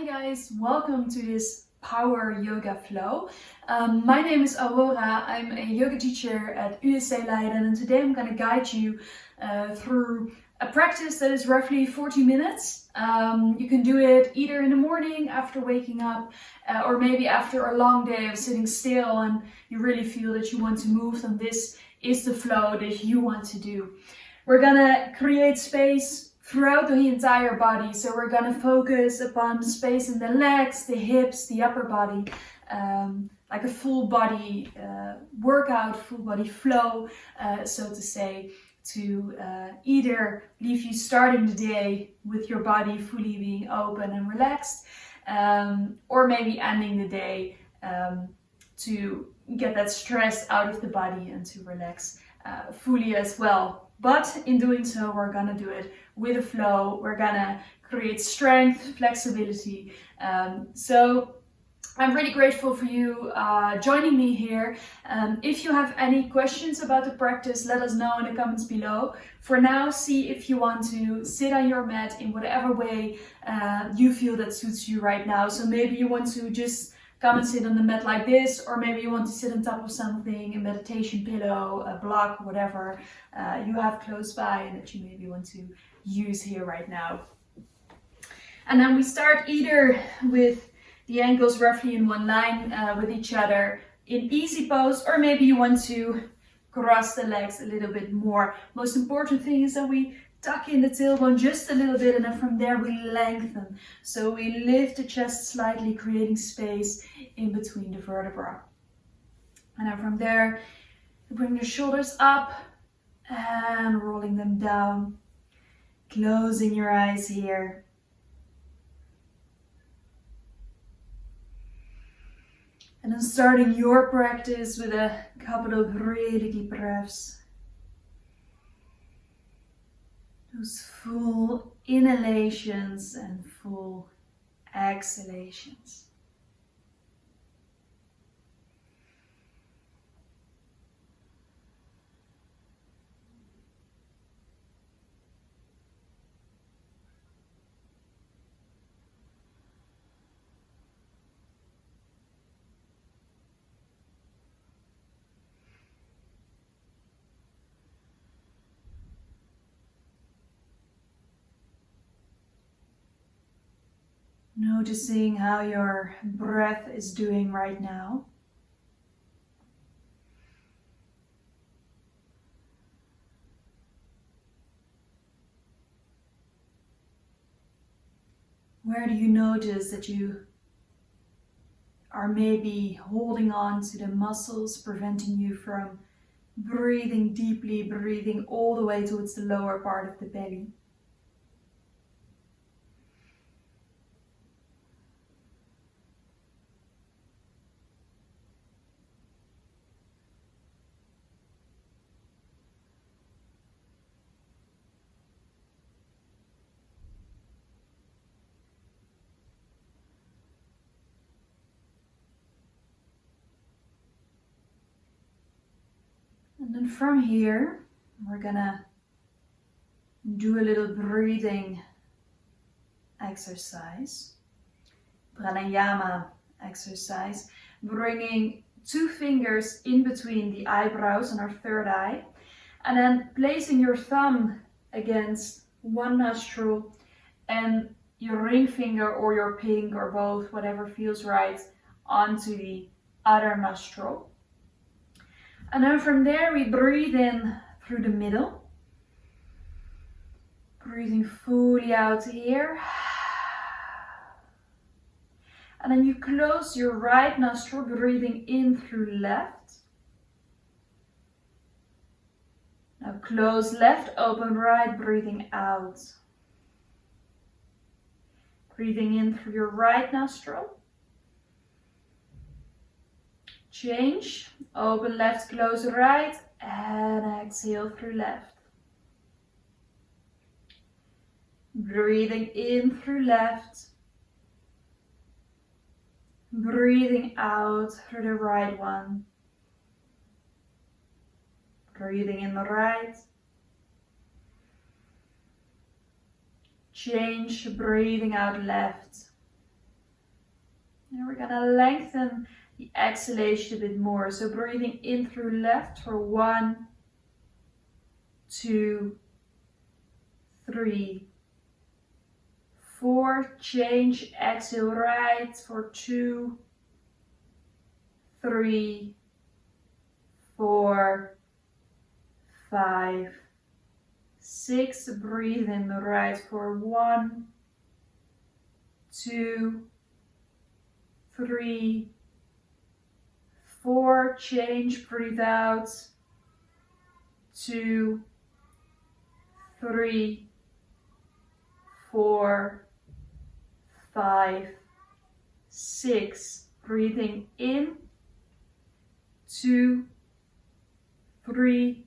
guys, welcome to this Power Yoga Flow. My name is Aurora. I'm a yoga teacher at USC Leiden, and today I'm going to guide you through a practice that is roughly 40 minutes. You can do it either in the morning after waking up or maybe after a long day of sitting still and you really feel that you want to move, then this is the flow that you want to do. We're going to create space throughout the entire body. So we're going to focus upon the space in the legs, the hips, the upper body, like a full body workout, full body flow, so to say, to either leave you starting the day with your body fully being open and relaxed, or maybe ending the day to get that stress out of the body and to relax fully as well. But in doing so, we're gonna do it with a flow. We're gonna create strength, flexibility. So I'm really grateful for you joining me here. If you have any questions about the practice, let us know in the comments below. For now, see if you want to sit on your mat in whatever way you feel that suits you right now. So maybe you want to just come and sit on the mat like this, or maybe you want to sit on top of something, a meditation pillow, a block, whatever you have close by and that you maybe want to use here right now. And then we start either with the ankles roughly in one line with each other in easy pose, or maybe you want to cross the legs a little bit more. Most important thing is that we tuck in the tailbone just a little bit, and then from there we lengthen. So we lift the chest slightly, creating space in between the vertebrae. And then from there, bring the shoulders up and rolling them down. Closing your eyes here. And then starting your practice with a couple of really deep breaths. Those full inhalations and full exhalations. Noticing how your breath is doing right now. Where do you notice that you are maybe holding on to the muscles, preventing you from breathing deeply, breathing all the way towards the lower part of the belly? And then from here, we're gonna do a little breathing exercise, pranayama exercise, bringing 2 fingers in between the eyebrows and our third eye, and then placing your thumb against one nostril and your ring finger or your pink or both, whatever feels right, onto the other nostril. And then from there we breathe in through the middle. Breathing fully out here. And then you close your right nostril, breathing in through left. Now close left, open right, breathing out. Breathing in through your right nostril. Change, open left, close right, and exhale through left. Breathing in through left. Breathing out through the right one. Breathing in the right. Change, breathing out left. And we're gonna lengthen the exhalation a bit more. So breathing in through left for 1, 2, 3, 4. Change, exhale right for 2, 3, 4, 5, 6. Breathe in the right for 1, 2, 3, 4. Change, breathe out. 2, 3, 4, 5, 6. Breathing in. 2, 3,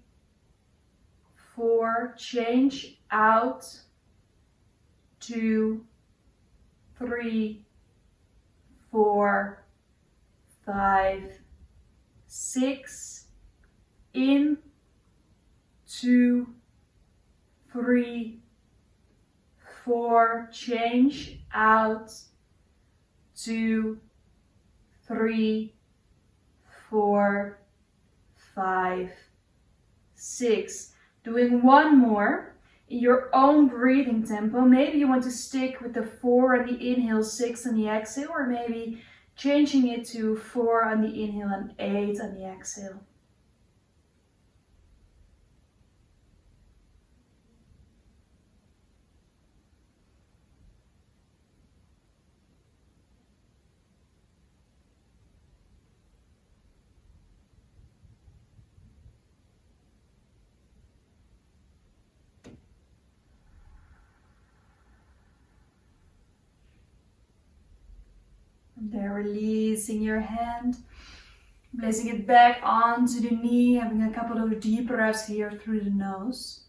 4. Change out. 2, 3, 4, 5, 6. In. 2, 3, 4. Change out. 2, 3, 4, 5, 6. Doing one more in your own breathing tempo. Maybe you want to stick with the 4 on the inhale, 6 on the exhale, or maybe changing it to 4 on the inhale and 8 on the exhale. There, releasing your hand, placing it back onto the knee, having a couple of deep breaths here through the nose.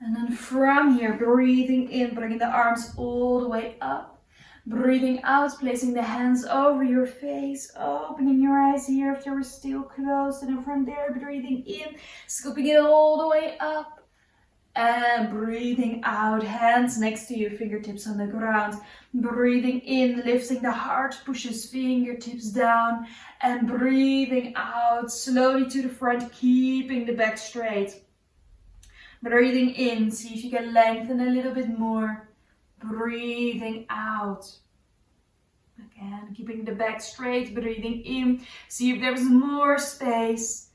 And then from here, breathing in, bringing the arms all the way up. Breathing out, placing the hands over your face, opening your eyes here if they were still closed. And then from there, breathing in, scooping it all the way up. And breathing out, hands next to you, fingertips on the ground. Breathing in, lifting the heart, pushes fingertips down. And breathing out, slowly to the front, keeping the back straight. Breathing in, see if you can lengthen a little bit more. Breathing out. Again, keeping the back straight, breathing in. See if there's more space.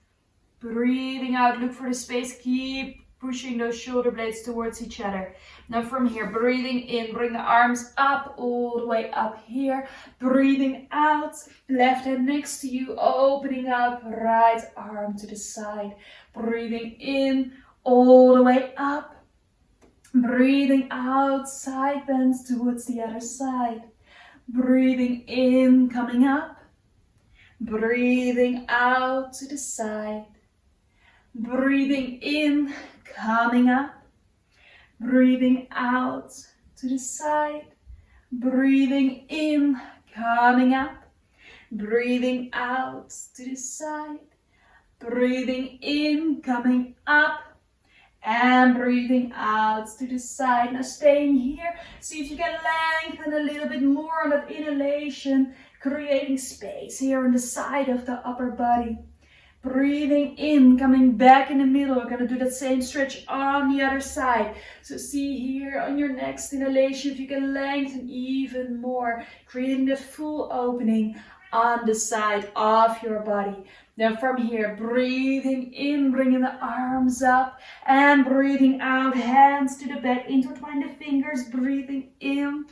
Breathing out, look for the space. Keep pushing those shoulder blades towards each other. Now from here, breathing in, bring the arms up, all the way up here. Breathing out, left hand next to you, opening up, right arm to the side. Breathing in, all the way up. Breathing out, side bends towards the other side. Breathing in, coming up. Breathing out to the side. Breathing in, coming up. Breathing out to the side. Breathing in, coming up. Breathing out to the side. Breathing in, coming up. And breathing out to the side. Now staying here. See if you can lengthen a little bit more on that inhalation. Creating space here on the side of the upper body. Breathing in, coming back in the middle. We're going to do that same stretch on the other side. So see here on your next inhalation if you can lengthen even more. Creating that full opening on the side of your body. Now from here, breathing in, bringing the arms up and breathing out, hands to the back, intertwine the fingers, breathing in,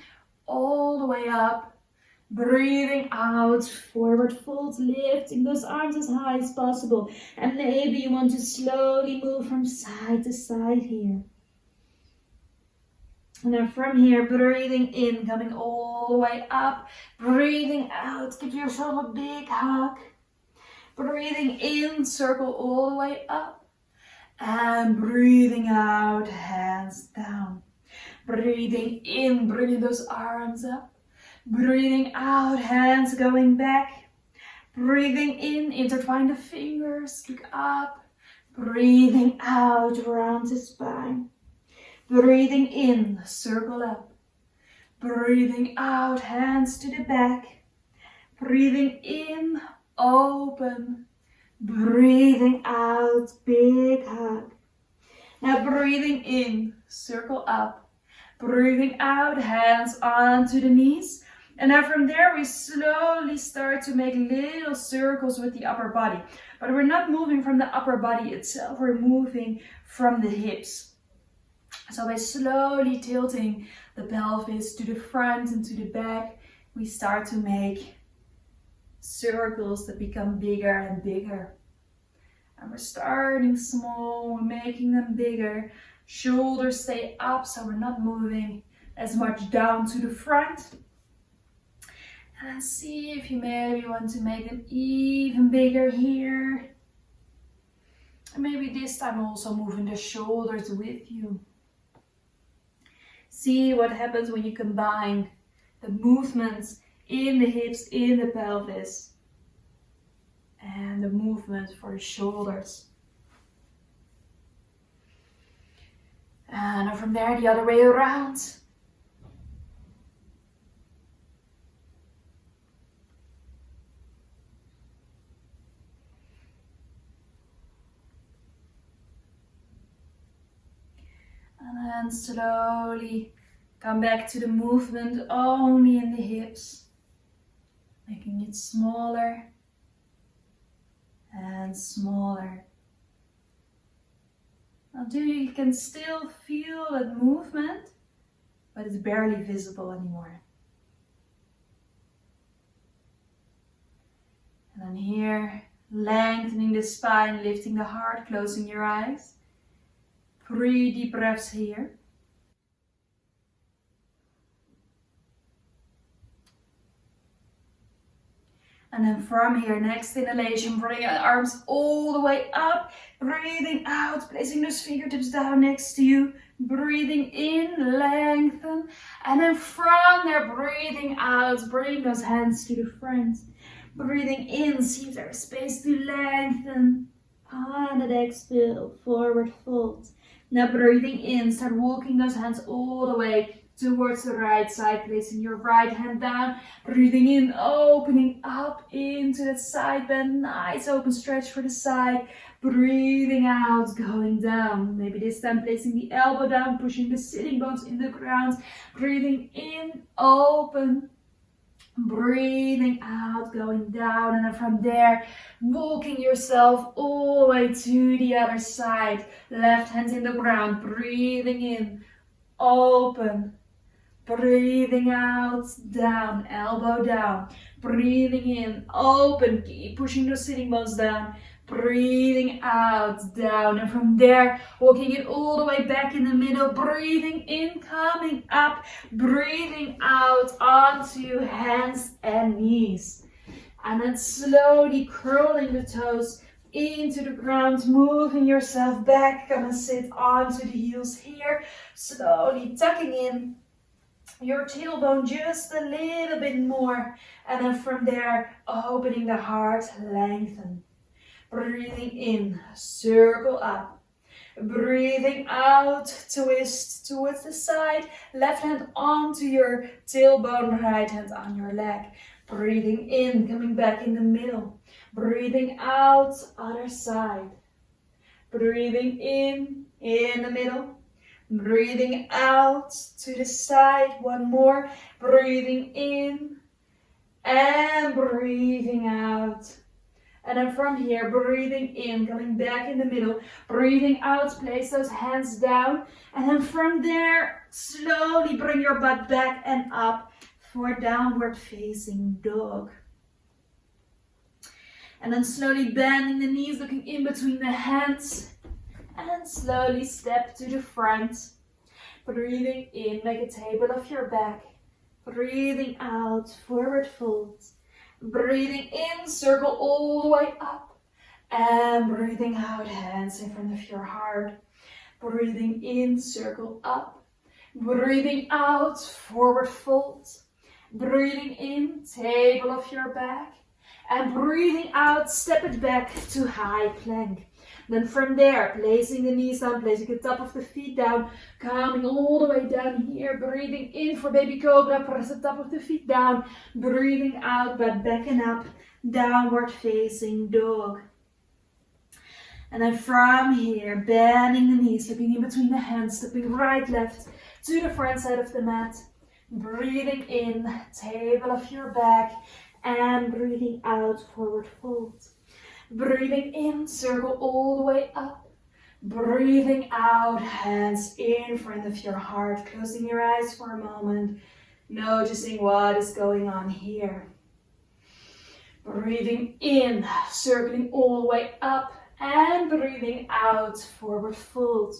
all the way up, breathing out, forward fold, lifting those arms as high as possible. And maybe you want to slowly move from side to side here. And then from here, breathing in, coming all the way up, breathing out, give yourself a big hug. Breathing in, circle all the way up. And breathing out, hands down. Breathing in, bringing those arms up. Breathing out, hands going back. Breathing in, intertwine the fingers, look up. Breathing out around the spine. Breathing in, circle up. Breathing out, hands to the back. Breathing in, open. Breathing out, big hug. Now breathing in, circle up. Breathing out, hands onto the knees. And now from there we slowly start to make little circles with the upper body. But we're not moving from the upper body itself, we're moving from the hips. So by slowly tilting the pelvis to the front and to the back, we start to make circles that become bigger and bigger. And we're starting small, we're making them bigger. Shoulders stay up, so we're not moving as much down to the front. And see if you maybe want to make them even bigger here. And maybe this time also moving the shoulders with you. See what happens when you combine the movements in the hips, in the pelvis, and the movement for the shoulders. And from there, the other way around. And then slowly come back to the movement only in the hips, making it smaller and smaller. Now you can still feel that movement, but it's barely visible anymore. And then here, lengthening the spine, lifting the heart, closing your eyes. 3 deep breaths here. And then from here, next inhalation, bring your arms all the way up. Breathing out, placing those fingertips down next to you. Breathing in, lengthen. And then from there, breathing out, bring those hands to the front. Breathing in, see if there is space to lengthen. On the exhale, forward fold. Now breathing in, start walking those hands all the way towards the right side, placing your right hand down. Breathing in, opening up into that side bend. Nice open stretch for the side. Breathing out, going down. Maybe this time placing the elbow down, pushing the sitting bones in the ground. Breathing in, open. Breathing out, going down, and then from there, walking yourself all the way to the other side. Left hand in the ground, breathing in, open. Breathing out, down, elbow down. Breathing in, open, keep pushing those sitting bones down. Breathing out, down, and from there, walking it all the way back in the middle. Breathing in, coming up. Breathing out onto hands and knees. And then slowly curling the toes into the ground, moving yourself back. Come and sit onto the heels here. Slowly tucking in your tailbone just a little bit more. And then from there, opening the heart, lengthen. Breathing in, circle up. Breathing out, twist towards the side. Left hand onto your tailbone, right hand on your leg. Breathing in, coming back in the middle. Breathing out, other side. Breathing in the middle. Breathing out to the side, one more. Breathing in and breathing out. And then from here, breathing in, coming back in the middle. Breathing out, place those hands down. And then from there, slowly bring your butt back and up for downward facing dog. And then slowly bending the knees, looking in between the hands. And slowly step to the front. Breathing in, make a table of your back. Breathing out, forward fold. Breathing in, circle all the way up. And breathing out, hands in front of your heart. Breathing in, circle up. Breathing out, forward fold. Breathing in, table of your back. And breathing out, step it back to high plank. Then from there, placing the knees down, placing the top of the feet down, coming all the way down here, breathing in for baby cobra, press the top of the feet down, breathing out, but backing up, downward facing dog. And then from here, bending the knees, looking in between the hands, stepping right, left to the front side of the mat. Breathing in, table of your back, and breathing out, forward fold. Breathing in, circle all the way up. Breathing out, hands in front of your heart, closing your eyes for a moment, noticing what is going on here. Breathing in, circling all the way up, and breathing out, forward fold.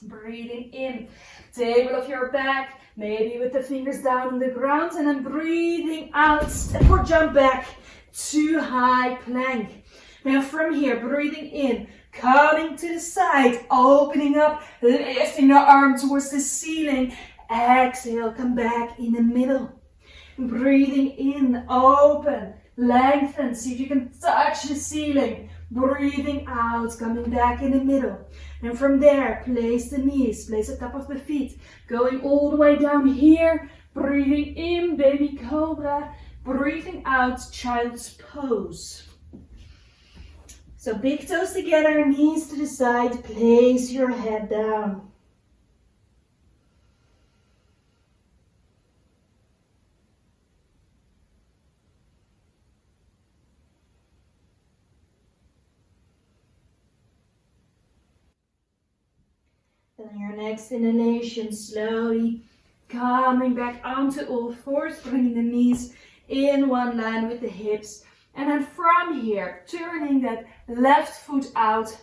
Breathing in, table of your back, maybe with the fingers down on the ground, and then breathing out, step or jump back to high plank. Now from here, breathing in, coming to the side, opening up, lifting the arm towards the ceiling. Exhale, come back in the middle. Breathing in, open, lengthen, see if you can touch the ceiling. Breathing out, coming back in the middle. And from there, place the knees, place the top of the feet, going all the way down here. Breathing in, baby cobra. Breathing out, child's pose. So big toes together, knees to the side, place your head down. Then your next inhalation, slowly coming back onto all fours, bringing the knees in one line with the hips. And then from here, turning that left foot out,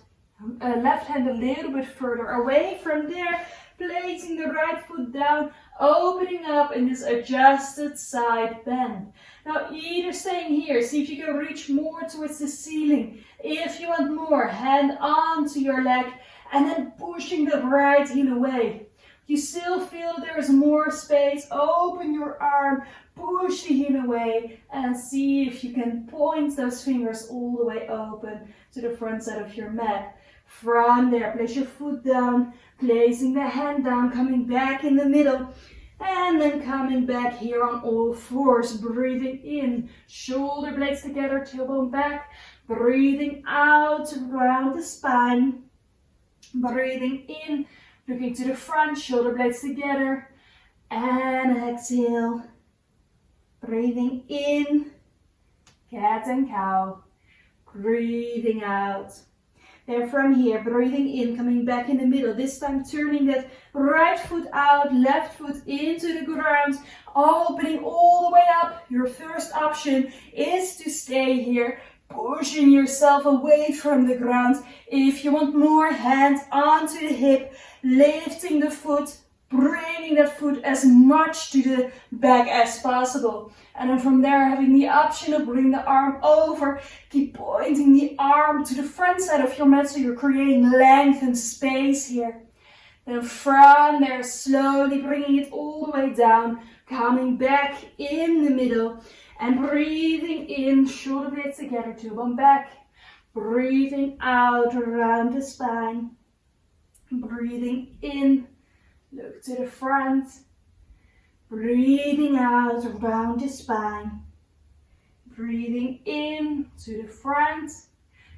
left hand a little bit further away. From there, placing the right foot down, opening up in this adjusted side bend. Now either staying here, see if you can reach more towards the ceiling. If you want more, hand onto your leg and then pushing the right heel away. You still feel there is more space, open your arm, push the heel away, and see if you can point those fingers all the way open to the front side of your mat. From there, place your foot down, placing the hand down, coming back in the middle, and then coming back here on all fours, breathing in, shoulder blades together, tailbone back, breathing out around the spine, breathing in, looking to the front, shoulder blades together, and exhale. Breathing in, cat and cow. Breathing out. Then from here, breathing in, coming back in the middle. This time turning that right foot out, left foot into the ground, opening all the way up. Your first option is to stay here, pushing yourself away from the ground. If you want more, hand onto the hip, lifting the foot, bringing that foot as much to the back as possible. And then from there, having the option of bringing the arm over, keep pointing the arm to the front side of your mat so you're creating length and space here. Then from there, slowly bringing it all the way down, coming back in the middle, and breathing in, shoulder blades together, tailbone back. Breathing out around the spine. Breathing in, look to the front. Breathing out around the spine. Breathing in to the front.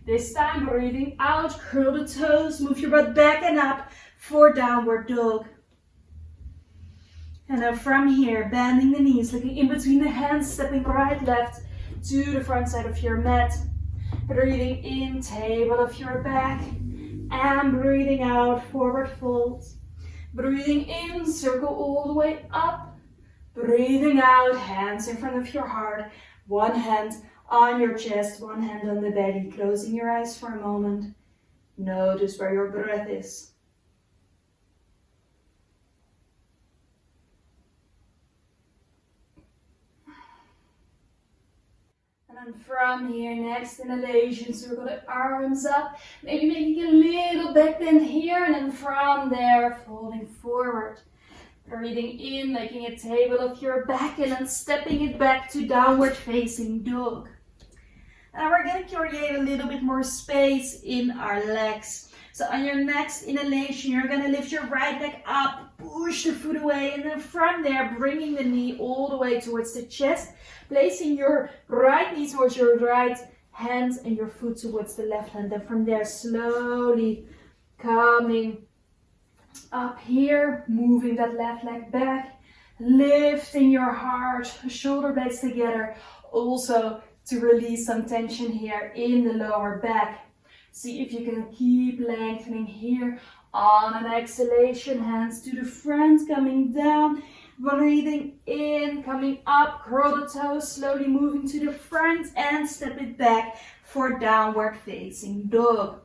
This time breathing out, curl the toes, move your butt back and up for downward dog. And then from here, bending the knees, looking in between the hands, stepping right, left to the front side of your mat. Breathing in, table of your back. And breathing out, forward fold. Breathing in, circle all the way up. Breathing out, hands in front of your heart. One hand on your chest, one hand on the belly. Closing your eyes for a moment. Notice where your breath is. And from here, next inhalation, circle the arms up. Maybe making a little back bend here, and then from there, folding forward. Breathing in, making a table of your back, and then stepping it back to downward facing dog. And we're going to create a little bit more space in our legs. So on your next inhalation, you're going to lift your right leg up, push the foot away, and then from there, bringing the knee all the way towards the chest, placing your right knee towards your right hand and your foot towards the left hand. And from there, slowly coming up here, moving that left leg back, lifting your heart, shoulder blades together, also to release some tension here in the lower back. See if you can keep lengthening here. On an exhalation, hands to the front, coming down, breathing in, coming up, curl the toes, slowly moving to the front and step it back for downward facing dog.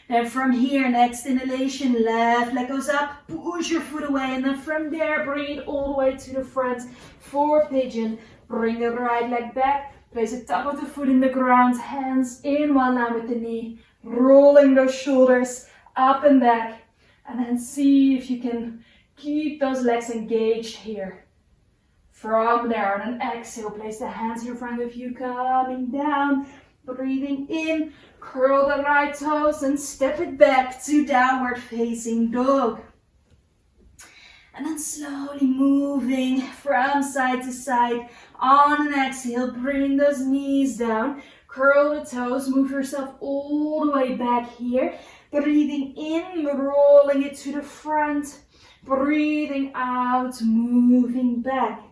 And from here, next inhalation, left leg goes up, push your foot away, and then from there, bring it all the way to the front for pigeon. Bring the right leg back, place the top of the foot in the ground, hands in one line with the knee, rolling those shoulders up and back. And then see if you can keep those legs engaged here. From there, on an exhale, place the hands in front of you, coming down, breathing in, curl the right toes and step it back to downward facing dog. And then slowly moving from side to side. On an exhale, bring those knees down, curl the toes, move yourself all the way back here. Breathing in, rolling it to the front. Breathing out, moving back.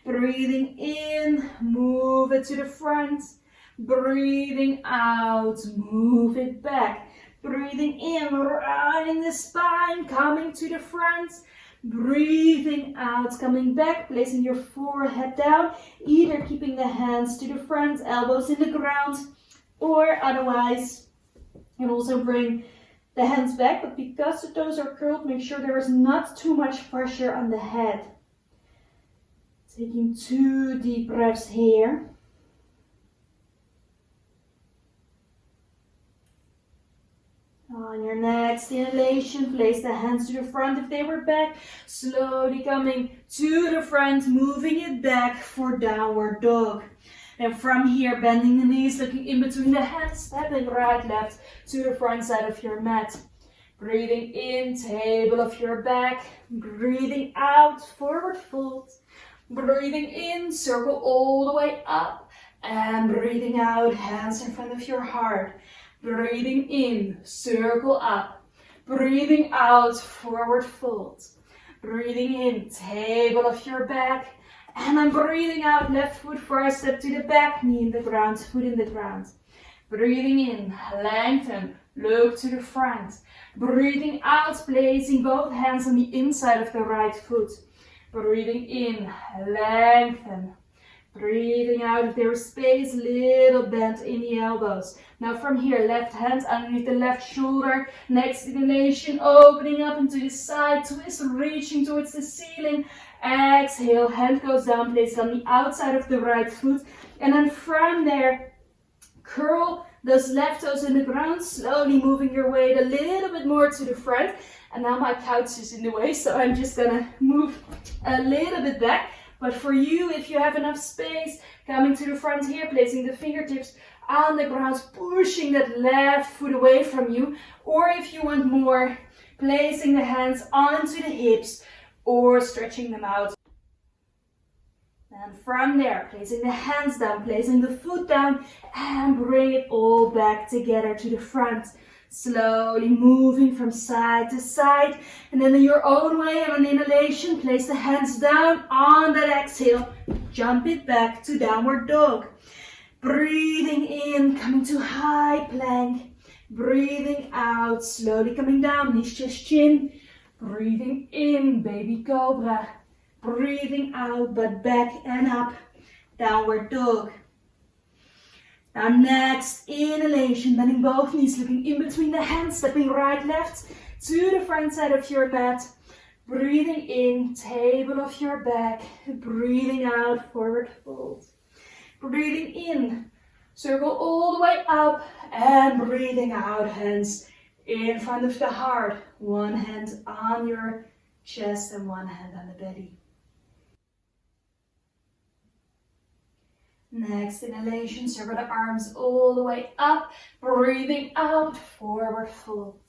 Breathing in, move it to the front. Breathing out, move it back. Breathing in, rounding the spine, coming to the front. Breathing out, coming back, placing your forehead down, either keeping the hands to the front, elbows in the ground, or otherwise you can also bring the hands back, but because the toes are curled, make sure there is not too much pressure on the head. Taking 2 deep breaths here. On your next inhalation, place the hands to the front if they were back. Slowly coming to the front, moving it back for downward dog. And from here, bending the knees, looking in between the hands, stepping right, left to the front side of your mat. Breathing in, table of your back. Breathing out, forward fold. Breathing in, circle all the way up. And breathing out, hands in front of your heart. Breathing in, circle up. Breathing out, forward fold. Breathing in, table of your back. And I'm breathing out, left foot first, step to the back, knee in the ground, foot in the ground. Breathing in, lengthen, look to the front. Breathing out, placing both hands on the inside of the right foot. Breathing in, lengthen. Breathing out, if there is space, little bend in the elbows. Now from here, left hand underneath the left shoulder. Next inhalation, opening up into the side twist, reaching towards the ceiling. Exhale, hand goes down, place it on the outside of the right foot. And then from there, curl those left toes in the ground, slowly moving your weight a little bit more to the front. And now my couch is in the way, so I'm just gonna move a little bit back. But for you, if you have enough space, coming to the front here, placing the fingertips on the ground, pushing that left foot away from you. Or if you want more, placing the hands onto the hips or stretching them out. And from there, placing the hands down, placing the foot down, and bring it all back together to the front. Slowly moving from side to side, and then in your own way, on an inhalation, place the hands down. On that exhale, jump it back to downward dog. Breathing in, coming to high plank. Breathing out, slowly coming down, knees, chest, chin. Breathing in, baby cobra. Breathing out, butt back and up, downward dog. Now next inhalation, bending both knees, looking in between the hands, stepping right, left to the front side of your mat. Breathing in, table of your back. Breathing out, forward fold. Breathing in, circle all the way up, and breathing out, hands in front of the heart. One hand on your chest and one hand on the belly. Next inhalation, circle the arms all the way up. Breathing out, forward fold.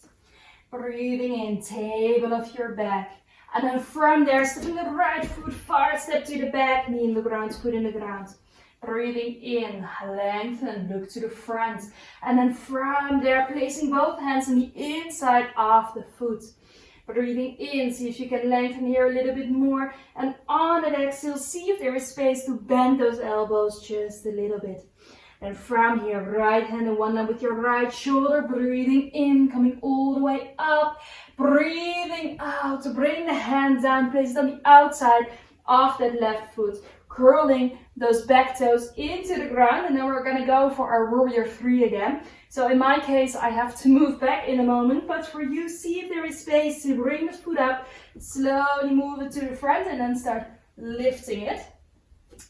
Breathing in, table of your back. And then from there, stepping the right foot far, step to the back, knee in the ground, foot in the ground. Breathing in, lengthen, look to the front. And then from there, placing both hands on the inside of the foot. Breathing in, see if you can lengthen here a little bit more. And on an exhale, see if there is space to bend those elbows just a little bit. And from here, right hand in one line with your right shoulder. Breathing in, coming all the way up. Breathing out to bring the hand down, place it on the outside of that left foot. Curling those back toes into the ground. And then we're going to go for our warrior 3 again. So in my case, I have to move back in a moment. But for you, see if there is space to bring the foot up. Slowly move it to the front and then start lifting it.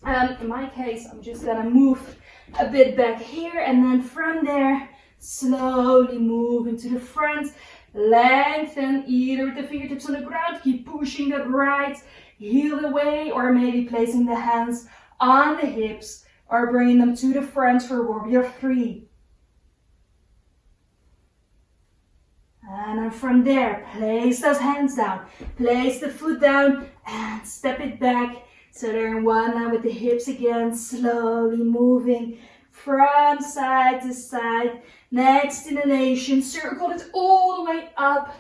In my case, I'm just going to move a bit back here. And then from there, slowly move into the front. Lengthen either with the fingertips on the ground. Keep pushing that right heel away, or maybe placing the hands on the hips or bringing them to the front for warrior 3. And then from there, place those hands down. Place the foot down and step it back so they're in one line with the hips again. Slowly moving from side to side. Next inhalation, circle it all the way up.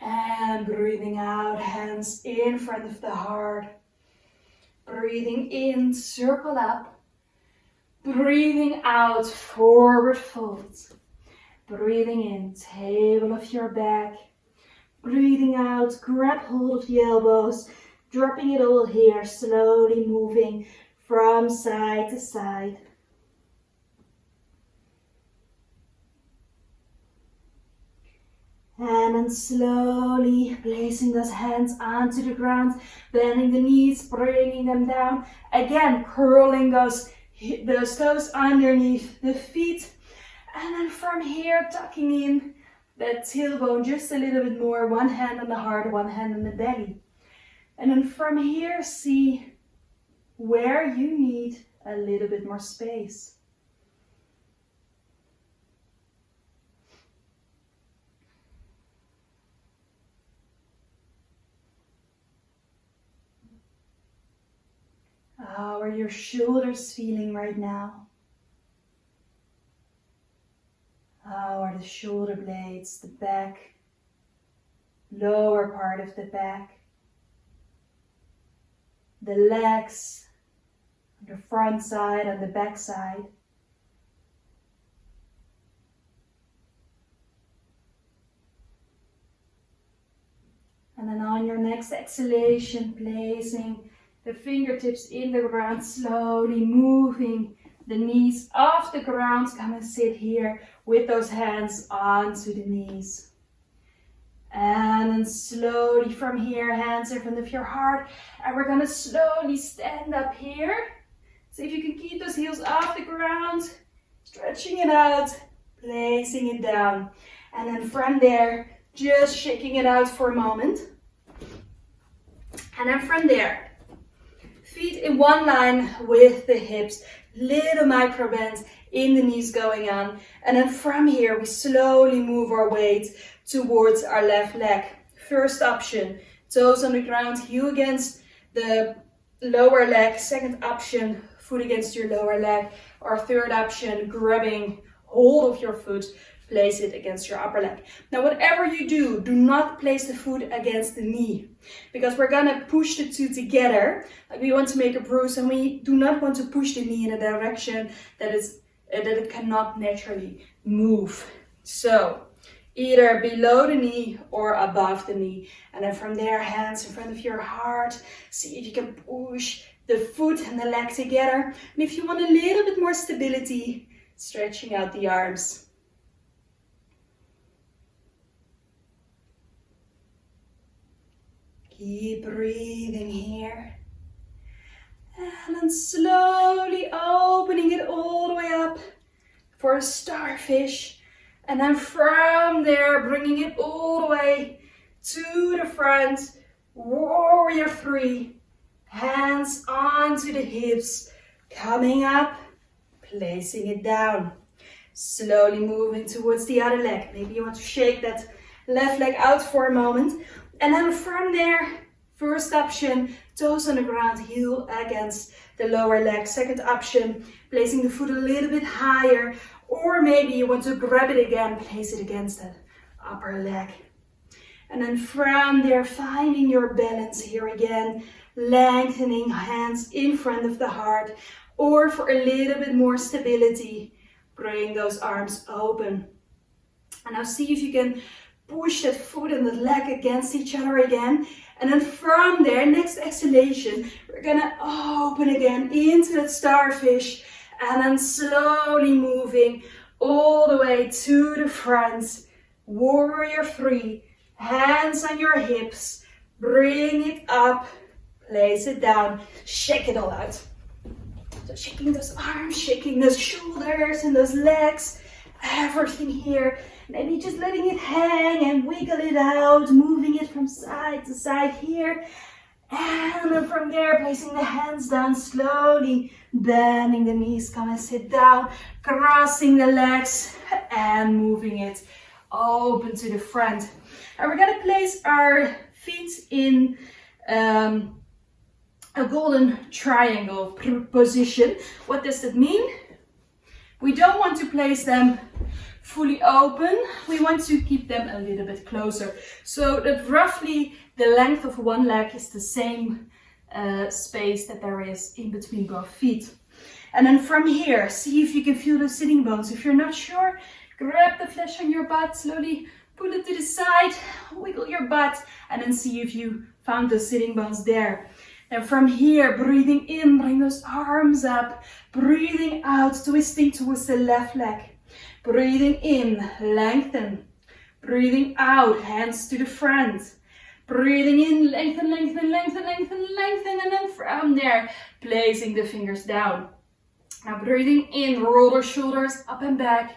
And breathing out, hands in front of the heart. Breathing in, circle up. Breathing out, forward fold. Breathing in, table of your back. Breathing out, grab hold of the elbows. Dropping it all here, slowly moving from side to side. And then slowly placing those hands onto the ground, bending the knees, bringing them down. Again, curling those toes underneath the feet. And then from here, tucking in that tailbone just a little bit more. One hand on the heart, one hand on the belly. And then from here, see where you need a little bit more space. How are your shoulders feeling right now? How are the shoulder blades, the back, lower part of the back, the legs, the front side and the back side? And then on your next exhalation, placing the fingertips in the ground, slowly moving the knees off the ground. Come and sit here with those hands onto the knees. And then slowly from here, hands in front of your heart. And we're going to slowly stand up here. See if you can keep those heels off the ground. Stretching it out, placing it down. And then from there, just shaking it out for a moment. And then from there, feet in one line with the hips, little micro bends in the knees going on. And then from here, we slowly move our weight towards our left leg. First option, toes on the ground, heel against the lower leg. Second option, foot against your lower leg. Or third option, grabbing hold of your foot, place it against your upper leg. Now, whatever you do, do not place the foot against the knee, because we're gonna push the two together. Like we want to make a bruise, and we do not want to push the knee in a direction that it cannot naturally move. So either below the knee or above the knee. And then from there, hands in front of your heart. See if you can push the foot and the leg together. And if you want a little bit more stability, stretching out the arms. Keep breathing here. And then slowly opening it all the way up for a starfish. And then from there, bringing it all the way to the front. Warrior 3. Hands onto the hips. coming up, placing it down. Slowly moving towards the other leg. Maybe you want to shake that left leg out for a moment. And then from there, first option, toes on the ground, heel against the lower leg. Second option, placing the foot a little bit higher. Or maybe you want to grab it again, place it against that upper leg. And then from there, finding your balance here again, lengthening hands in front of the heart, or for a little bit more stability, bring those arms open. And now see if you can push that foot and that leg against each other again. And then from there, next exhalation, we're gonna open again into that starfish, and then slowly moving all the way to the front. Warrior 3. Hands on your hips, bring it up, place it down, shake it all out. So shaking those arms, shaking those shoulders and those legs, everything here. Maybe just letting it hang and wiggle it out, moving it from side to side here. And then from there, placing the hands down slowly, bending the knees, come and sit down, crossing the legs and moving it open to the front. And we're going to place our feet in a golden triangle position. What does that mean? We don't want to place them fully open. We want to keep them a little bit closer. So that roughly the length of one leg is the same space that there is in between both feet. And then from here, see if you can feel those sitting bones. If you're not sure, grab the flesh on your butt, slowly pull it to the side, wiggle your butt, and then see if you found those sitting bones there. And from here, breathing in, bring those arms up. Breathing out, twisting towards the left leg. Breathing in, lengthen. Breathing out, hands to the front. Breathing in, lengthen, lengthen, lengthen, lengthen, lengthen. And then from there, placing the fingers down. Now breathing in, roll the shoulders up and back.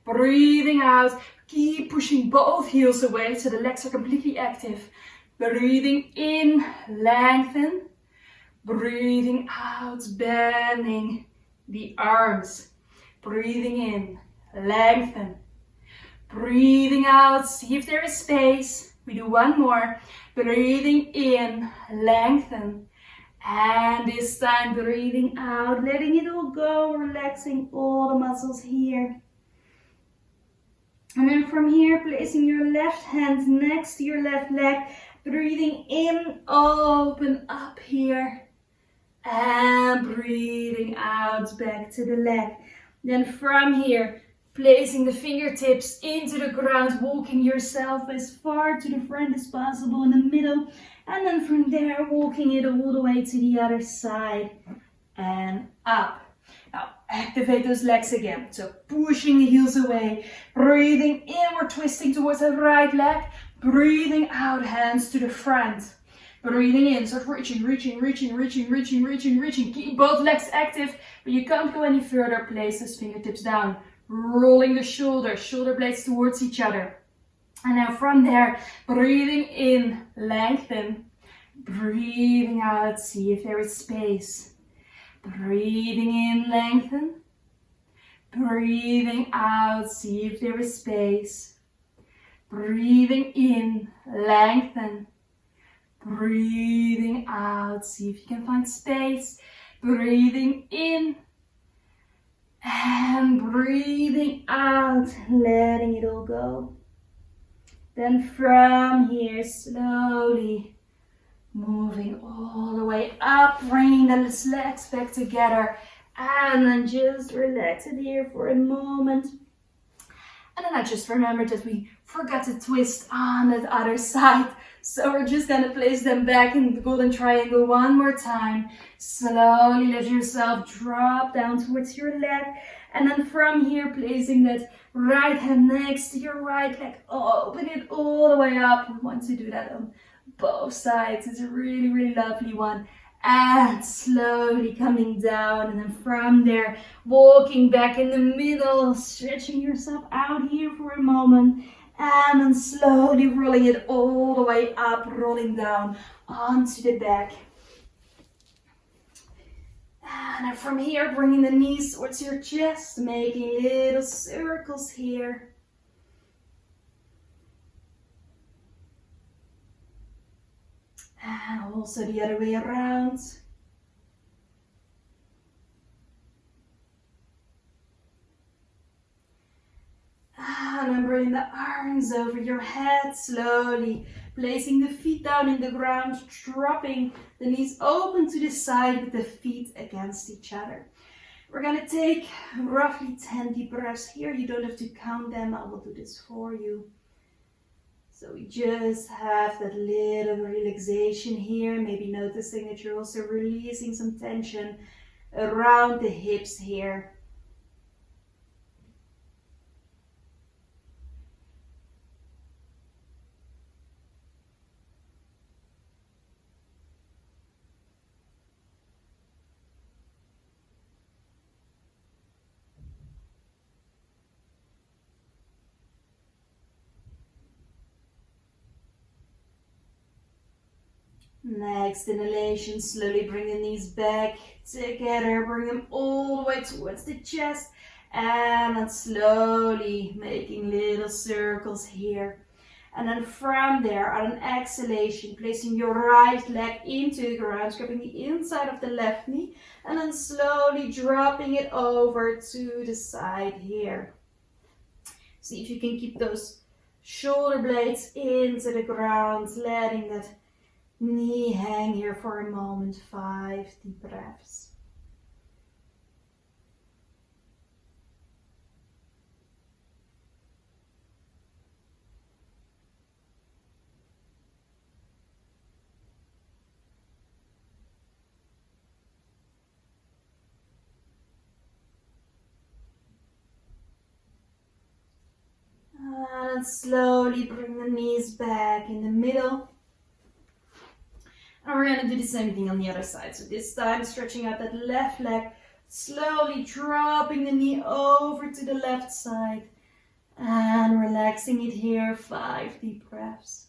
Breathing out, keep pushing both heels away so the legs are completely active. Breathing in, lengthen. Breathing out, bending the arms. Breathing in, lengthen. Breathing out, see if there is space. We do one more. Breathing in, lengthen. And this time breathing out, letting it all go, relaxing all the muscles here. And then from here, placing your left hand next to your left leg. Breathing in, open up here. And breathing out, back to the leg. Then from here, placing the fingertips into the ground, walking yourself as far to the front as possible in the middle. And then from there, walking it all the way to the other side and up. Now, activate those legs again. So pushing the heels away, breathing in, we're twisting towards the right leg. Breathing out, hands to the front. Breathing in, start reaching, reaching, reaching, reaching, reaching, reaching, reaching. Keep both legs active, but you can't go any further. Place those fingertips down. Rolling the shoulders, shoulder blades towards each other. And now from there, breathing in, lengthen. Breathing out, see if there is space. Breathing in, lengthen. Breathing out, see if there is space. Breathing in, lengthen. Breathing out, see if you can find space. Breathing in. And breathing out, letting it all go. Then from here, slowly moving all the way up, bringing the legs back together. And then just relax it here for a moment. And then I just remembered that we forgot to twist on that other side. So we're just gonna place them back in the golden triangle one more time. Slowly let yourself drop down towards your leg. And then from here, placing that right hand next to your right leg. Open it all the way up. We want to do that on both sides. It's a really, really lovely one. And slowly coming down, and then from there, walking back in the middle, stretching yourself out here for a moment, and then slowly rolling it all the way up, rolling down onto the back. And then from here, bringing the knees towards your chest, making little circles here. And also the other way around. And then bring the arms over your head slowly, placing the feet down in the ground, dropping the knees open to the side with the feet against each other. We're going to take roughly 10 deep breaths here. You don't have to count them, I will do this for you. So we just have that little relaxation here, maybe noticing that you're also releasing some tension around the hips here. Next inhalation, slowly bring the knees back together, bring them all the way towards the chest, and then slowly making little circles here. And then from there, on an exhalation, placing your right leg into the ground, grabbing the inside of the left knee, and then slowly dropping it over to the side here. See if you can keep those shoulder blades into the ground, letting that knee hang here for a moment. 5 deep breaths. And slowly bring the knees back in the middle. And we're going to do the same thing on the other side. So this time stretching out that left leg, slowly dropping the knee over to the left side and relaxing it here. 5 deep breaths.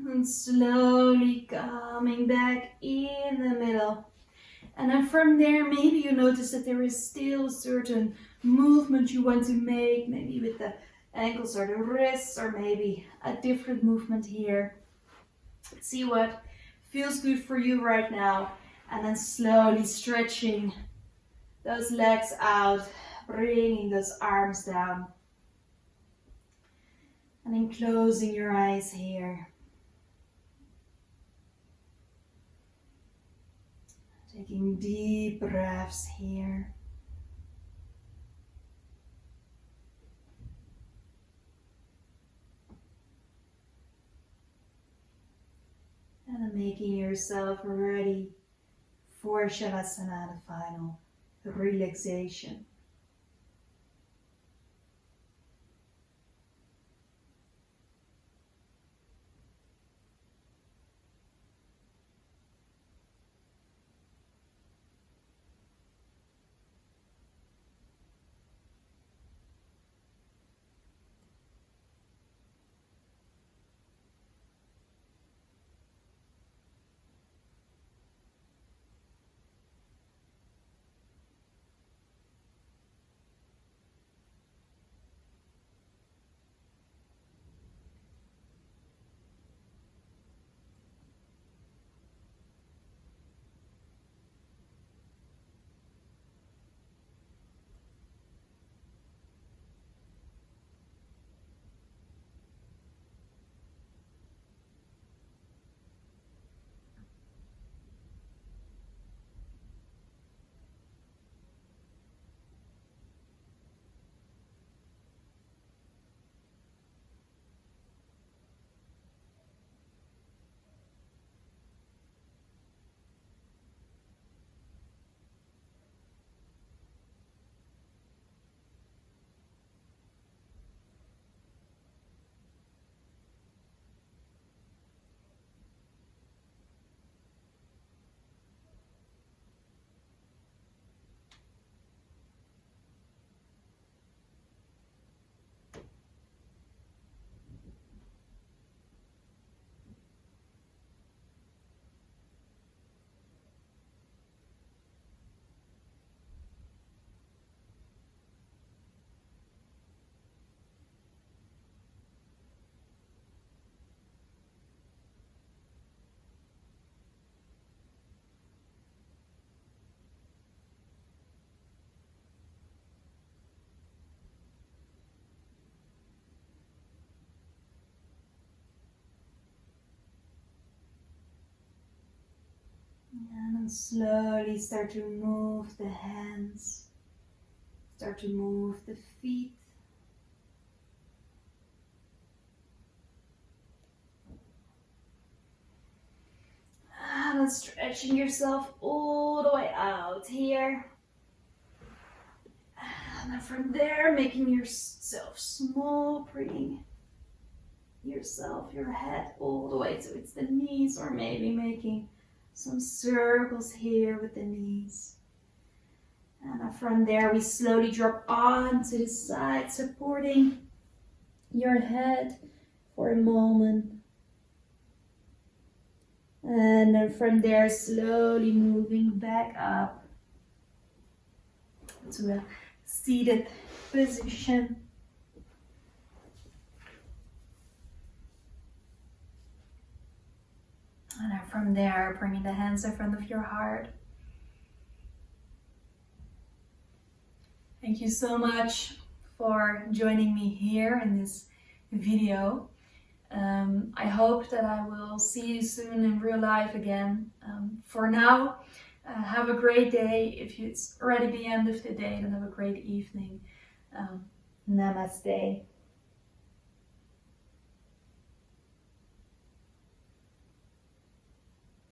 And slowly coming back in the middle. And then from there, maybe you notice that there is still a certain movement you want to make, maybe with the ankles or the wrists, or maybe a different movement here. See what feels good for you right now. And then slowly stretching those legs out, bringing those arms down. And then closing your eyes here. Taking deep breaths here. And then making yourself ready for Shavasana, the final relaxation. And slowly start to move the hands. Start to move the feet. And stretching yourself all the way out here. And then from there, making yourself small, bringing yourself, your head all the way to the knees, or maybe making some circles here with the knees. And then from there, we slowly drop onto the side, supporting your head for a moment. And then from there, slowly moving back up to a seated position. And then from there, bringing the hands in front of your heart. Thank you so much for joining me here in this video. I hope that I will see you soon in real life again. For now, have a great day. If it's already the end of the day, then have a great evening. Namaste.